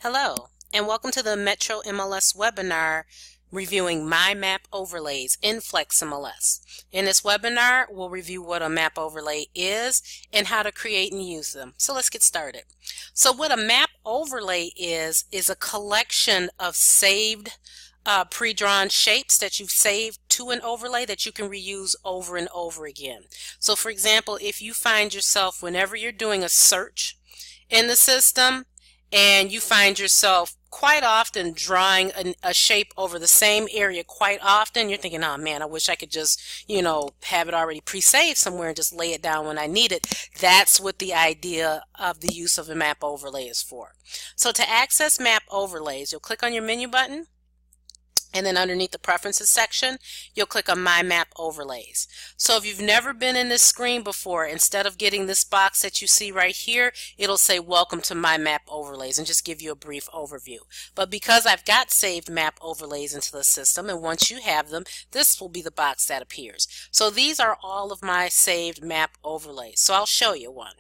Hello, and welcome to the Metro MLS webinar reviewing My Map Overlays in Flex MLS. In this webinar, we'll review what a map overlay is and how to create and use them. So let's get started. So what a map overlay is a collection of saved pre-drawn shapes that you've saved to an overlay that you can reuse over and over again. So for example, if you find yourself whenever you're doing a search in the system, and you find yourself quite often drawing a shape over the same area quite often, you're thinking, oh man, I wish I could just, have it already pre-saved somewhere and just lay it down when I need it. That's what the idea of the use of a map overlay is for. So to access map overlays, you'll click on your menu button, and then underneath the Preferences section, you'll click on My Map Overlays. So if you've never been in this screen before, instead of getting this box that you see right here, it'll say Welcome to My Map Overlays and just give you a brief overview. But because I've got saved map overlays into the system, and once you have them, this will be the box that appears. So these are all of my saved map overlays. So I'll show you one.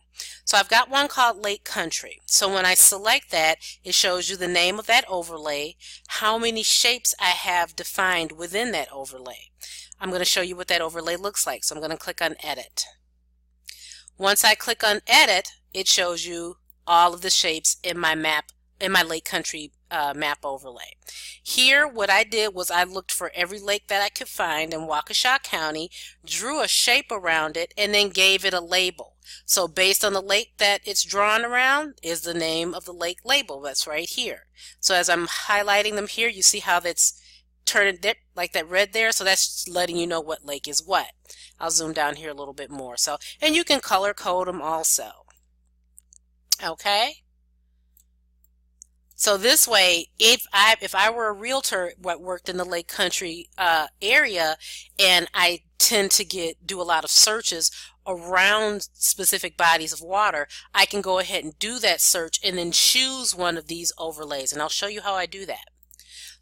So I've got one called Lake Country. So when I select that, it shows you the name of that overlay, how many shapes I have defined within that overlay. I'm going to show you what that overlay looks like. So I'm going to click on Edit. Once I click on Edit, it shows you all of the shapes in my map, in my Lake Country map overlay. Here, what I did was I looked for every lake that I could find in Waukesha County, drew a shape around it, and then gave it a label. So based on the lake that it's drawn around is the name of the lake label that's right here. So as I'm highlighting them here, you see how that's turned like that red there. So that's letting you know what lake is what. I'll zoom down here a little bit more. So, and you can color code them also. Okay. So this way, if I were a realtor what worked in the Lake Country area, and I tend to do a lot of searches around specific bodies of water, I can go ahead and do that search and then choose one of these overlays, and I'll show you how I do that.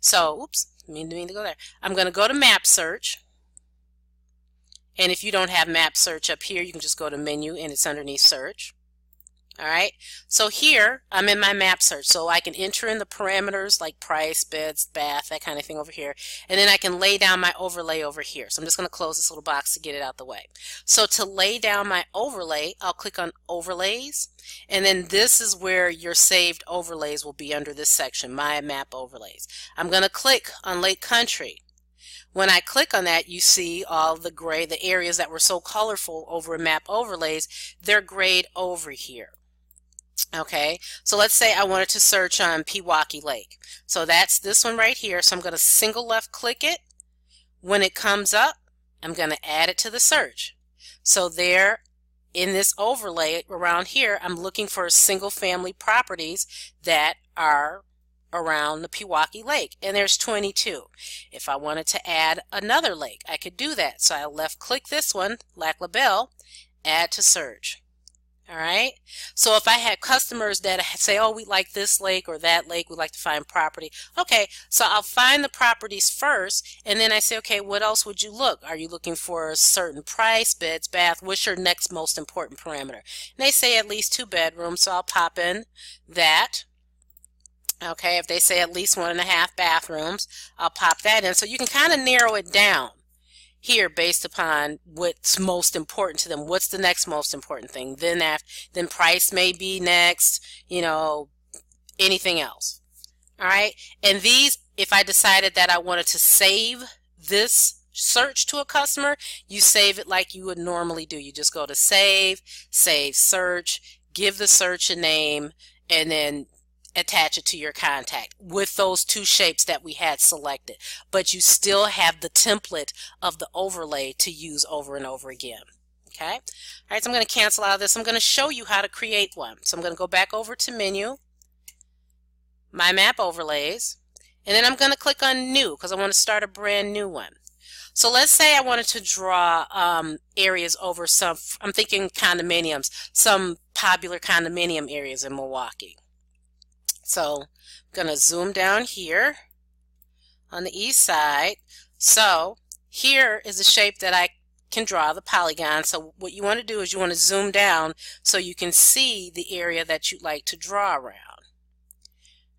So, oops, mean to go there. I'm going to go to Map Search, and if you don't have Map Search up here, you can just go to Menu, and it's underneath Search. Alright, so here I'm in my map search, so I can enter in the parameters like price, beds, bath, that kind of thing over here, and then I can lay down my overlay over here. So I'm just going to close this little box to get it out the way. So to lay down my overlay, I'll click on Overlays, and then this is where your saved overlays will be under this section, My Map Overlays. I'm going to click on Lake Country. When I click on that, you see all the gray, the areas that were so colorful over in map overlays, they're grayed over here. Okay, so let's say I wanted to search on Pewaukee Lake. So that's this one right here. So I'm going to single left click it. When it comes up, I'm going to add it to the search. So there in this overlay around here, I'm looking for single family properties that are around the Pewaukee Lake, and there's 22. If I wanted to add another lake, I could do that. So I left click this one, Lac La Belle, add to search. Alright, so if I had customers that say, oh, we like this lake or that lake, we'd like to find property. Okay, so I'll find the properties first, and then I say, okay, what else would you look? Are you looking for a certain price, beds, bath? What's your next most important parameter? And they say at least 2 bedrooms, so I'll pop in that. Okay, if they say at least 1.5 bathrooms, I'll pop that in. So you can kind of narrow it down here based upon what's most important to them. What's the next most important thing? Then price may be next, anything else. All right. And these, if I decided that I wanted to save this search to a customer, you save it like you would normally do. You just go to Save, Save Search, give the search a name, and then attach it to your contact with those 2 shapes that we had selected, but you still have the template of the overlay to use over and over again. Okay, all right, so I'm going to cancel out of this. I'm going to show you how to create one. So I'm going to go back over to Menu, My Map Overlays, and then I'm going to click on New because I want to start a brand new one. So let's say I wanted to draw areas over some, I'm thinking condominiums, some popular condominium areas in Milwaukee. So I'm going to zoom down here on the east side. So here is the shape that I can draw, the polygon. So what you want to do is you want to zoom down so you can see the area that you'd like to draw around.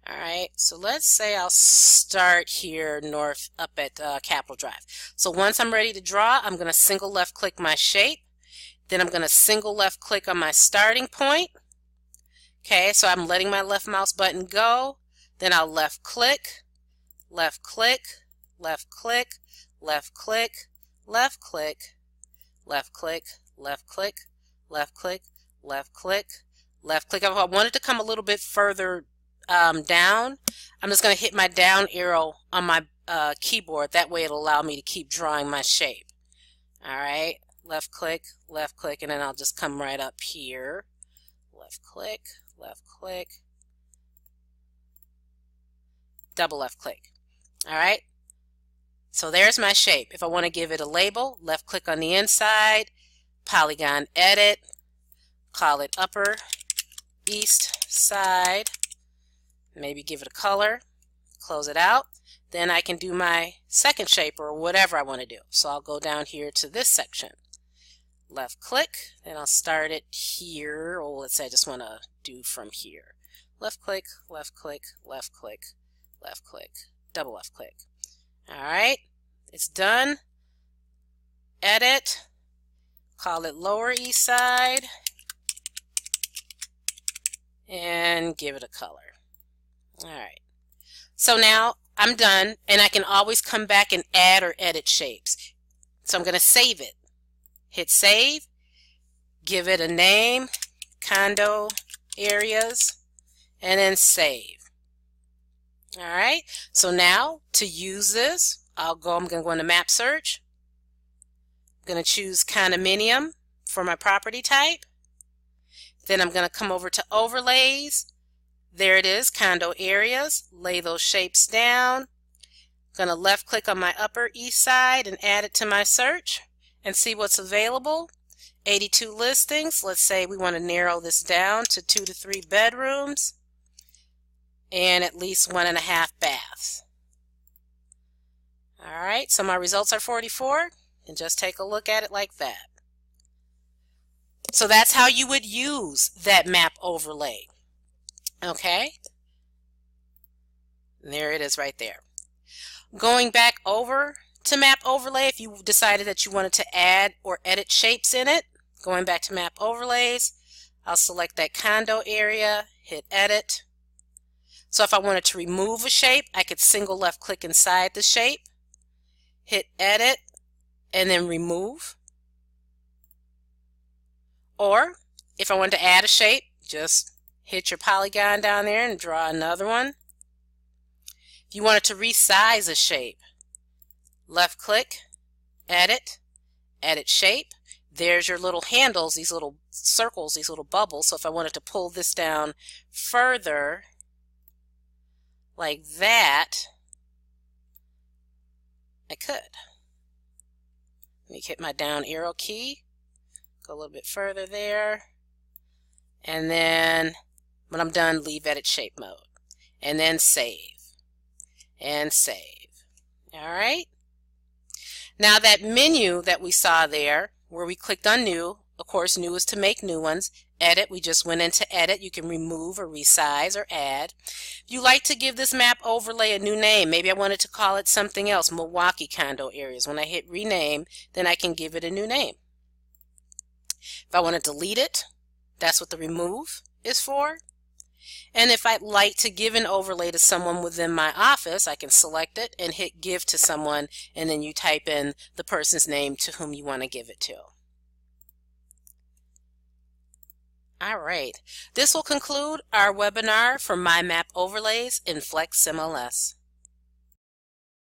All so let's say I'll start here north up at Capitol Drive. So once I'm ready to draw, I'm going to single left click my shape. Then I'm going to single left click on my starting point. Okay, so I'm letting my left mouse button go. Then I'll left click, left click, left click, left click, left click, left click, left click, left click, left click, left click. If I want it to come a little bit further down, I'm just going to hit my down arrow on my keyboard. That way it'll allow me to keep drawing my shape. Alright, left click, and then I'll just come right up here. Left click, double left click. Alright, so there's my shape. If I want to give it a label, left click on the inside, polygon edit, call it upper east side, maybe give it a color, close it out. Then I can do my second shape or whatever I want to do. So I'll go down here to this section. Left click, then I'll start it here. Oh, let's say I just want to do from here. Left click, left click, left click, left click, double left click. Alright, it's done. Edit, call it lower east side, and give it a color. Alright, so now I'm done, and I can always come back and add or edit shapes. So I'm going to save it. Hit save, give it a name, condo areas, and then save. Alright, so now to use this, I'm going to go into map search. I'm going to choose condominium for my property type. Then I'm going to come over to overlays. There it is, condo areas. Lay those shapes down. I'm going to left click on my upper east side and add it to my search and see what's available. 82 listings. Let's say we want to narrow this down to 2 to 3 bedrooms and at least 1.5 baths. Alright, so my results are 44, and just take a look at it like that. So that's how you would use that map overlay. Okay, there it is right there. Going back over to map overlay, if you decided that you wanted to add or edit shapes in it, going back to map overlays, I'll select that condo area, hit edit. So if I wanted to remove a shape, I could single left click inside the shape, hit edit, and then remove. Or if I wanted to add a shape, just hit your polygon down there and draw another one. If you wanted to resize a shape, left click, edit, edit shape. There's your little handles, these little circles, these little bubbles. So if I wanted to pull this down further like that, I could. Let me hit my down arrow key, go a little bit further there, and then when I'm done, leave edit shape mode, and then save, and save. Alright, now that menu that we saw there, where we clicked on new, of course new is to make new ones, edit, we just went into edit, you can remove or resize or add. If you like to give this map overlay a new name, maybe I wanted to call it something else, Milwaukee condo areas, when I hit rename, then I can give it a new name. If I want to delete it, that's what the remove is for. And if I'd like to give an overlay to someone within my office, I can select it and hit give to someone, and then you type in the person's name to whom you want to give it to. Alright, this will conclude our webinar for My Map Overlays in Flex MLS.